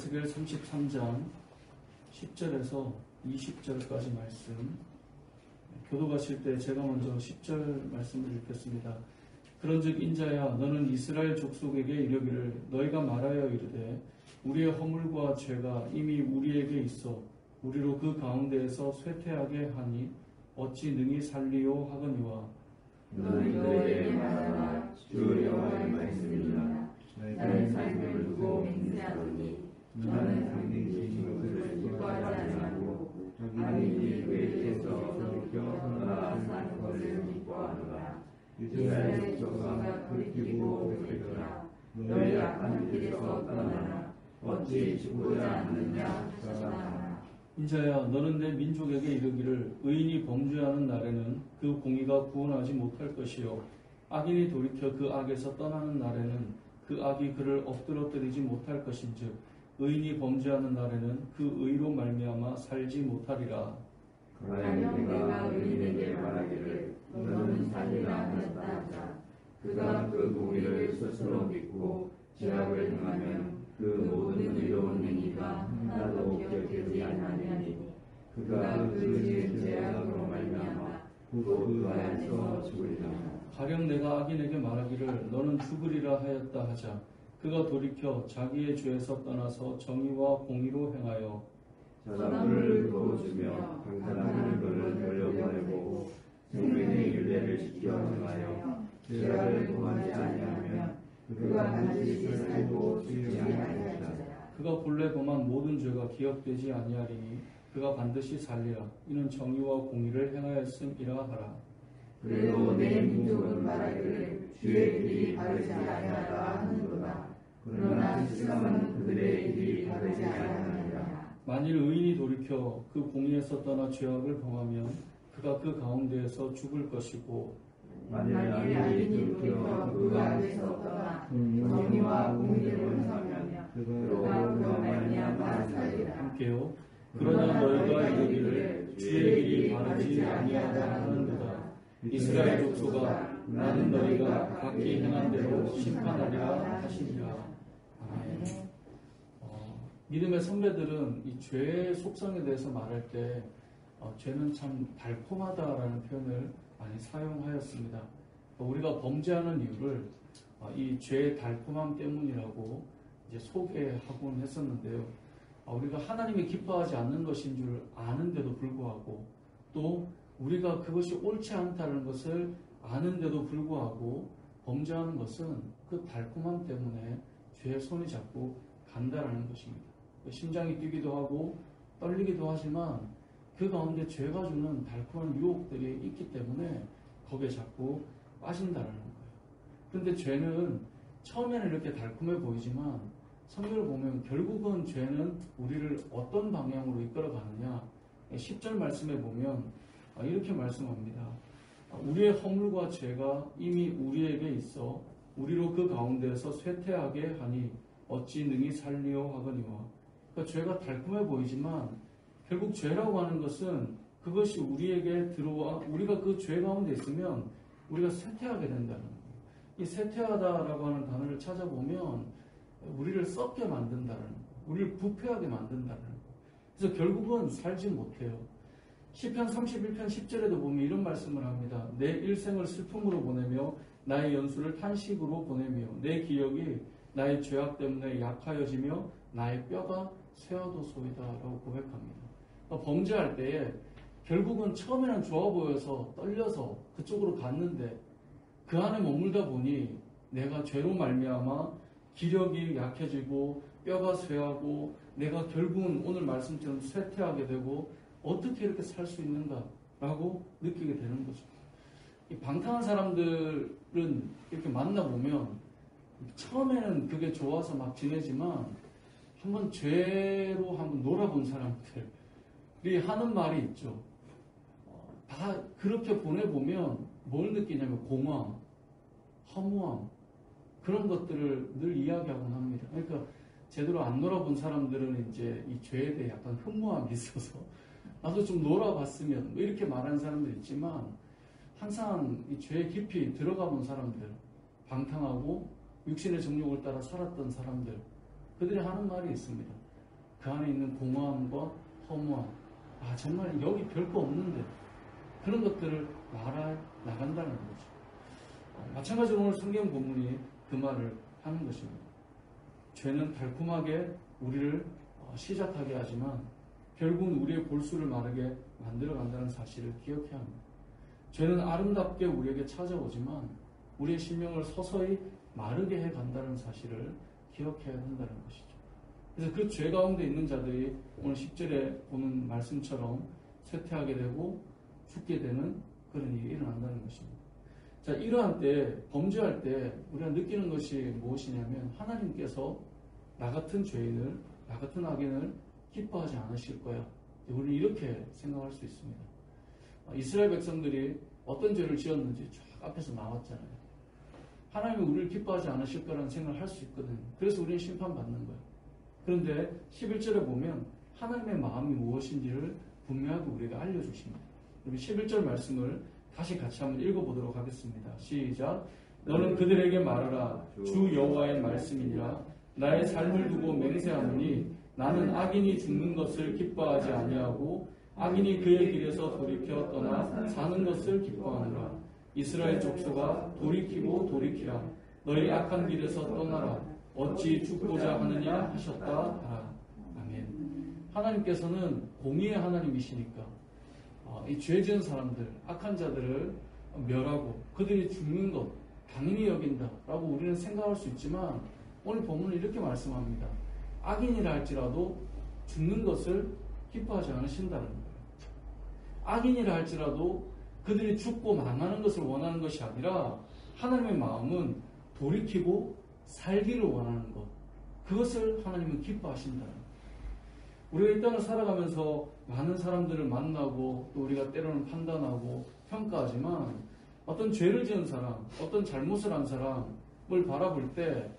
에스겔 33장 10절에서 20절까지 말씀, 교도가실 때 제가 먼저 10절 말씀을 읽겠습니다. 그런즉 인자야, 너는 이스라엘 족속에게 이르기를, 너희가 말하여 이르되 우리의 허물과 죄가 이미 우리에게 있어 우리로 그 가운데에서 쇠퇴하게 하니 어찌 능히 살리요 하거니와, 너는 너희에게 말하라. 주 여호와의 말씀이니라. 나는 삶을 두고 맹세하노니 너는 상대이신 것을 기뻐하지 아니하고 아니 그에게서 돌이켜 떠나 사는 것을 기뻐하노라. 이스라엘 족속아 돌이키고 돌이켜라. 너희 악한 길에서 떠나라. 어찌 죽고자 하느냐 하시나라. 인자야, 너는 내 민족에게 이르기를, 의인이 범죄하는 날에는 그 공의가 구원하지 못할 것이요 악인이 돌이켜 그 악에서 떠나는 날에는 그 악이 그를 엎드러뜨리지 못할 것인즉 의인이 범죄하는 날에는 그 의로 말미암아 살지 못하리라. 만약 내가 의인에게 말하기를 너는 살리라 하였다 하자 그가 그 공의를 스스로 믿고 죄악을 행하면 그 모든 의로운 행위가 하나도 기억되지 아니하니 그가 그 지은 죄악으로 말미암아 그 안에서 죽으리라. 가령 내가 악인에게 말하기를 너는 죽으리라 하였다 하자 그가 돌이켜 자기의 죄에서 떠나서 정의와 공의로 행하여 사람을 도와주며 강탈하는 것을 돌려보내고 생명의 윤례를 지켜 행하여 죄악을 범하지 아니하면 그가 반드시 살고 죽지 아니하리라. 그가 본래 범한 모든 죄가 기억되지 아니하리니 그가 반드시 살리라. 이는 정의와 공의를 행하였음이라 하라. 그래도 내 민족은 말하기를 주의 길이 바르지 아니하다 하는도다. 그러나 실상은 그들의 길이 바르지 아니하니라. 만일 의인이 돌이켜 그 공의에서 떠나 죄악을 범하면 그가 그 가운데에서 죽을 것이고, 만일 악인이 돌이켜 그 안에서 떠나 정의와 공의를 행하면 그가 그 말미암아 살리라. 함께요. 그러나 너희가 이르기를 주의 길이 바르지 아니하다 하는도다. 이스라엘 족속아, 나는 너희가 각기 행한 대로 심판하리라 하시니라. 아멘. 믿음의 선배들은 이 죄의 속성에 대해서 말할 때 죄는 참 달콤하다라는 표현을 많이 사용하였습니다. 우리가 범죄하는 이유를 이 죄의 달콤함 때문이라고 이제 소개하곤 했었는데요. 우리가 하나님이 기뻐하지 않는 것인 줄 아는데도 불구하고, 또 우리가 그것이 옳지 않다는 것을 아는데도 불구하고 범죄하는 것은 그 달콤함 때문에 죄의 손이 자꾸 간다라는 것입니다. 심장이 뛰기도 하고 떨리기도 하지만 그 가운데 죄가 주는 달콤한 유혹들이 있기 때문에 거기에 자꾸 빠진다라는 거예요. 그런데 죄는 처음에는 이렇게 달콤해 보이지만 성경을 보면 결국은 죄는 우리를 어떤 방향으로 이끌어 가느냐, 10절 말씀에 보면 이렇게 말씀합니다. 우리의 허물과 죄가 이미 우리에게 있어 우리로 그 가운데에서 쇠퇴하게 하니 어찌 능히 살리요 하거니와. 그러니까 죄가 달콤해 보이지만 결국 죄라고 하는 것은 그것이 우리에게 들어와 우리가 그 죄 가운데 있으면 우리가 쇠퇴하게 된다는 거예요. 이 쇠퇴하다라고 하는 단어를 찾아보면 우리를 썩게 만든다는 거예요. 우리를 부패하게 만든다는 거예요. 그래서 결국은 살지 못해요. 시편 31편 10절에도 보면 이런 말씀을 합니다. 내 일생을 슬픔으로 보내며 나의 연수를 탄식으로 보내며 내 기억이 나의 죄악 때문에 약하여지며 나의 뼈가 쇠어도소이다 라고 고백합니다. 범죄할 때에 결국은 처음에는 좋아 보여서 떨려서 그쪽으로 갔는데 그 안에 머물다 보니 내가 죄로 말미암아 기력이 약해지고 뼈가 쇠하고 내가 결국은 오늘 말씀처럼 쇠퇴하게 되고 어떻게 이렇게 살 수 있는가 라고 느끼게 되는 거죠. 이 방탕한 사람들은 이렇게 만나보면 처음에는 그게 좋아서 막 지내지만 한번 죄로 한번 놀아본 사람들이 하는 말이 있죠. 다 그렇게 보내보면 뭘 느끼냐면 공허함, 허무함, 그런 것들을 늘 이야기하곤 합니다. 그러니까 제대로 안 놀아본 사람들은 이제 이 죄에 대해 약간 흠모함이 있어서 나도 좀 놀아봤으면 뭐 이렇게 말하는 사람들 있지만 항상 이 죄에 깊이 들어가 본 사람들, 방탕하고 육신의 정욕을 따라 살았던 사람들, 그들이 하는 말이 있습니다. 그 안에 있는 공허함과 허무함, 정말 여기 별거 없는데, 그런 것들을 말해 나간다는 거죠. 마찬가지로 오늘 성경 본문이 그 말을 하는 것입니다. 죄는 달콤하게 우리를 시작하게 하지만 결국은 우리의 골수를 마르게 만들어 간다는 사실을 기억해야 합니다. 죄는 아름답게 우리에게 찾아오지만 우리의 심령을 서서히 마르게 해 간다는 사실을 기억해야 한다는 것이죠. 그래서 그 죄 가운데 있는 자들이 오늘 10절에 보는 말씀처럼 쇠퇴하게 되고 죽게 되는 그런 일이 일어난다는 것입니다. 자, 이러한 때, 범죄할 때 우리가 느끼는 것이 무엇이냐면 하나님께서 나 같은 죄인을, 나 같은 악인을 기뻐하지 않으실 거야. 우리는 이렇게 생각할 수 있습니다. 이스라엘 백성들이 어떤 죄를 지었는지 쫙 앞에서 나왔잖아요. 하나님이 우리를 기뻐하지 않으실 거라는 생각을 할 수 있거든요. 그래서 우리는 심판받는 거예요. 그런데 11절에 보면 하나님의 마음이 무엇인지를 분명하게 우리가 알려주십니다. 11절 말씀을 다시 같이 한번 읽어보도록 하겠습니다. 시작. 너는 그들에게 말하라. 주 여호와의 말씀이니라. 나의 삶을 두고 맹세하노니 나는 악인이 죽는 것을 기뻐하지 아니하고 악인이 그의 길에서 돌이켜 떠나 사는 것을 기뻐하노라. 이스라엘 족속아 돌이키고 돌이키라. 너희 악한 길에서 떠나라. 어찌 죽고자 하느냐 하셨다 하라. 아멘. 하나님께서는 공의의 하나님이시니까 이 죄 지은 사람들, 악한 자들을 멸하고 그들이 죽는 것 당연히 여긴다라고 우리는 생각할 수 있지만 오늘 본문은 이렇게 말씀합니다. 악인이라 할지라도 죽는 것을 기뻐하지 않으신다는 거예요. 악인이라 할지라도 그들이 죽고 망하는 것을 원하는 것이 아니라 하나님의 마음은 돌이키고 살기를 원하는 것, 그것을 하나님은 기뻐하신다는 거예요. 우리가 이 땅을 살아가면서 많은 사람들을 만나고 또 우리가 때로는 판단하고 평가하지만 어떤 죄를 지은 사람, 어떤 잘못을 한 사람을 바라볼 때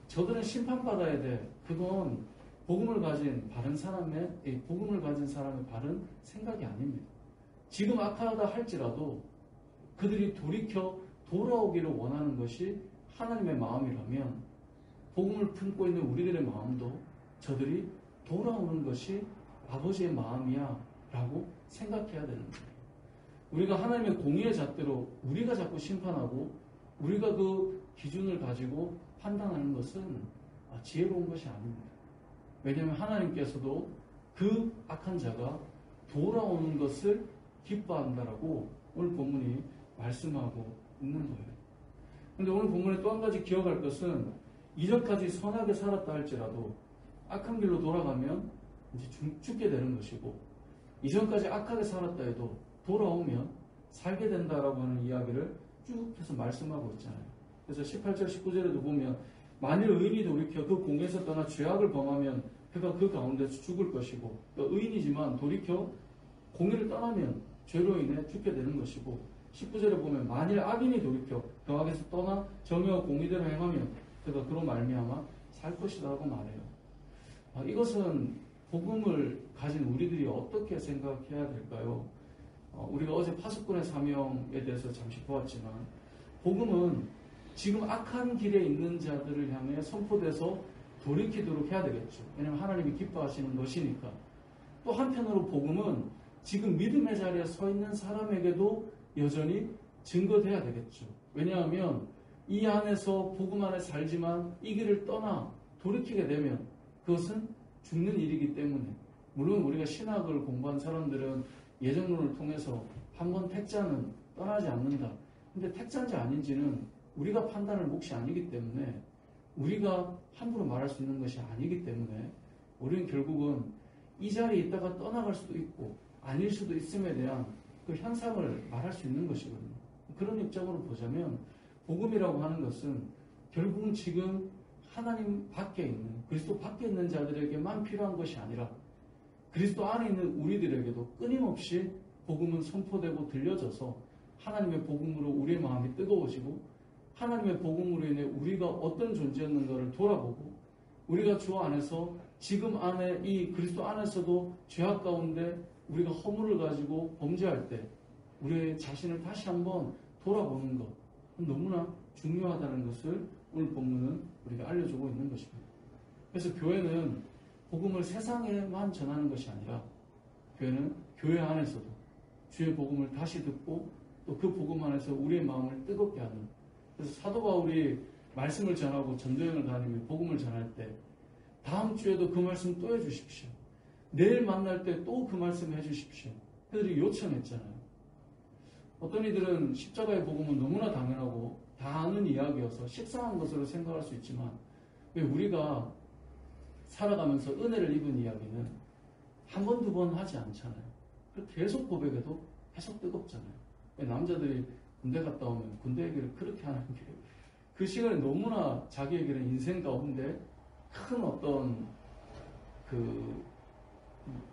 저들은 심판받아야 돼. 그건 복음을 가진 바른 사람의 바른 생각이 아닙니다. 지금 악하다 할지라도 그들이 돌이켜 돌아오기를 원하는 것이 하나님의 마음이라면 복음을 품고 있는 우리들의 마음도 저들이 돌아오는 것이 아버지의 마음이야 라고 생각해야 되는 거예요. 우리가 하나님의 공의의 잣대로 우리가 자꾸 심판하고 우리가 그 기준을 가지고 판단하는 것은 지혜로운 것이 아닙니다. 왜냐하면 하나님께서도 그 악한 자가 돌아오는 것을 기뻐한다라고 오늘 본문이 말씀하고 있는 거예요. 그런데 오늘 본문에 또 한 가지 기억할 것은 이전까지 선하게 살았다 할지라도 악한 길로 돌아가면 이제 죽게 되는 것이고 이전까지 악하게 살았다 해도 돌아오면 살게 된다라고 하는 이야기를 쭉 해서 말씀하고 있잖아요. 그래서 18절 19절에도 보면 만일 의인이 돌이켜 그 공에서 떠나 죄악을 범하면 그가 그 가운데서 죽을 것이고 또 의인이지만 돌이켜 공의를 떠나면 죄로 인해 죽게 되는 것이고 19절에 보면 만일 악인이 돌이켜 그 악에서 떠나 정의와 공의대로 행하면 그가 그로 말미암아 살 것이다 라고 말해요. 이것은 복음을 가진 우리들이 어떻게 생각해야 될까요? 우리가 어제 파수꾼의 사명에 대해서 잠시 보았지만 복음은 지금 악한 길에 있는 자들을 향해 선포돼서 돌이키도록 해야 되겠죠. 왜냐하면 하나님이 기뻐하시는 것이니까. 또 한편으로 복음은 지금 믿음의 자리에 서 있는 사람에게도 여전히 증거돼야 되겠죠. 왜냐하면 이 안에서 복음 안에 살지만 이 길을 떠나 돌이키게 되면 그것은 죽는 일이기 때문에 물론 우리가 신학을 공부한 사람들은 예정론을 통해서 한번 택자는 떠나지 않는다. 근데 택자인지 아닌지는 우리가 판단할 몫이 아니기 때문에 우리가 함부로 말할 수 있는 것이 아니기 때문에 우리는 결국은 이 자리에 있다가 떠나갈 수도 있고 아닐 수도 있음에 대한 그 현상을 말할 수 있는 것이거든요. 그런 입장으로 보자면 복음이라고 하는 것은 결국은 지금 하나님 밖에 있는 그리스도 밖에 있는 자들에게만 필요한 것이 아니라 그리스도 안에 있는 우리들에게도 끊임없이 복음은 선포되고 들려져서 하나님의 복음으로 우리의 마음이 뜨거워지고 하나님의 복음으로 인해 우리가 어떤 존재였는가를 돌아보고 우리가 주 안에서 지금 안에 이 그리스도 안에서도 죄악 가운데 우리가 허물을 가지고 범죄할 때 우리의 자신을 다시 한번 돌아보는 것 너무나 중요하다는 것을 오늘 본문은 우리가 알려주고 있는 것입니다. 그래서 교회는 복음을 세상에만 전하는 것이 아니라 교회는 교회 안에서도 주의 복음을 다시 듣고 또 그 복음 안에서 우리의 마음을 뜨겁게 하는, 그래서 사도 바울이 말씀을 전하고 전도여행을 다니며 복음을 전할 때 다음 주에도 그 말씀 또 해주십시오. 내일 만날 때 또 그 말씀 해주십시오. 그들이 요청했잖아요. 어떤 이들은 십자가의 복음은 너무나 당연하고 다 아는 이야기여서 식상한 것으로 생각할 수 있지만 왜 우리가 살아가면서 은혜를 입은 이야기는 한 번, 두 번 하지 않잖아요. 계속 고백해도 계속 뜨겁잖아요. 왜 남자들이 군대 갔다 오면 군대 얘기를 그렇게 하는 게 그 시간에 너무나 자기에게는 인생 가운데 큰 어떤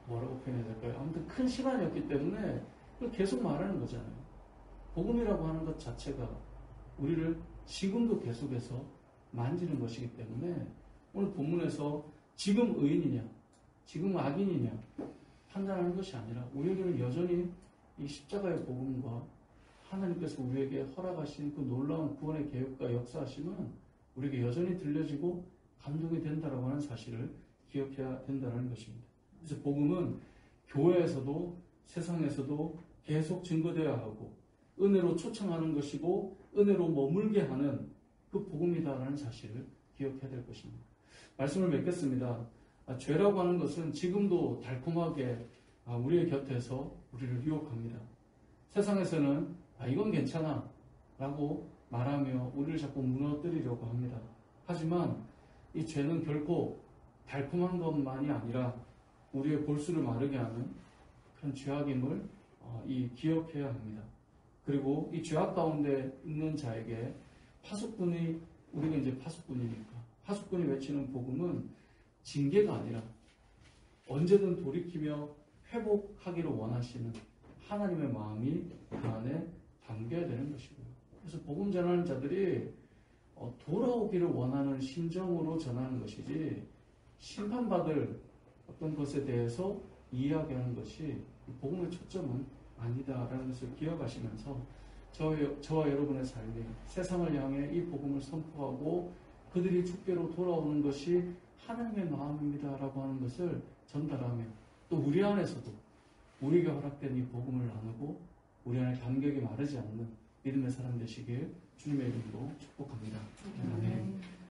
뭐라고 표현해야 될까요? 아무튼 큰 시간이었기 때문에 그걸 계속 말하는 거잖아요. 복음이라고 하는 것 자체가 우리를 지금도 계속해서 만지는 것이기 때문에 오늘 본문에서 지금 의인이냐, 지금 악인이냐 판단하는 것이 아니라 우리에게는 여전히 이 십자가의 복음과 하나님께서 우리에게 허락하신 그 놀라운 구원의 계획과 역사하심은 우리에게 여전히 들려지고 감동이 된다라고 하는 사실을 기억해야 된다는 것입니다. 그래서 복음은 교회에서도 세상에서도 계속 증거되어야 하고 은혜로 초청하는 것이고 은혜로 머물게 하는 그 복음이다라는 사실을 기억해야 될 것입니다. 말씀을 맺겠습니다. 죄라고 하는 것은 지금도 달콤하게 우리의 곁에서 우리를 유혹합니다. 세상에서는 이건 괜찮아 라고 말하며 우리를 자꾸 무너뜨리려고 합니다. 하지만 이 죄는 결코 달콤한 것만이 아니라 우리의 골수를 마르게 하는 그런 죄악임을 기억해야 합니다. 그리고 이 죄악 가운데 있는 자에게 파수꾼이, 우리가 이제 파수꾼이니까 파수꾼이 외치는 복음은 징계가 아니라 언제든 돌이키며 회복하기를 원하시는 하나님의 마음이 그 안에 담겨야 되는 것이고요. 그래서 복음 전하는 자들이 돌아오기를 원하는 심정으로 전하는 것이지 심판받을 어떤 것에 대해서 이야기하는 것이 복음의 초점은 아니다라는 것을 기억하시면서 저와 여러분의 삶이 세상을 향해 이 복음을 선포하고 그들이 주께로 돌아오는 것이 하나님의 마음입니다라고 하는 것을 전달하며 또 우리 안에서도 우리에게 허락된 이 복음을 나누고 우리 안에 감격이 마르지 않는 믿음의 사람 되시길 주님의 이름으로 축복합니다. 아멘.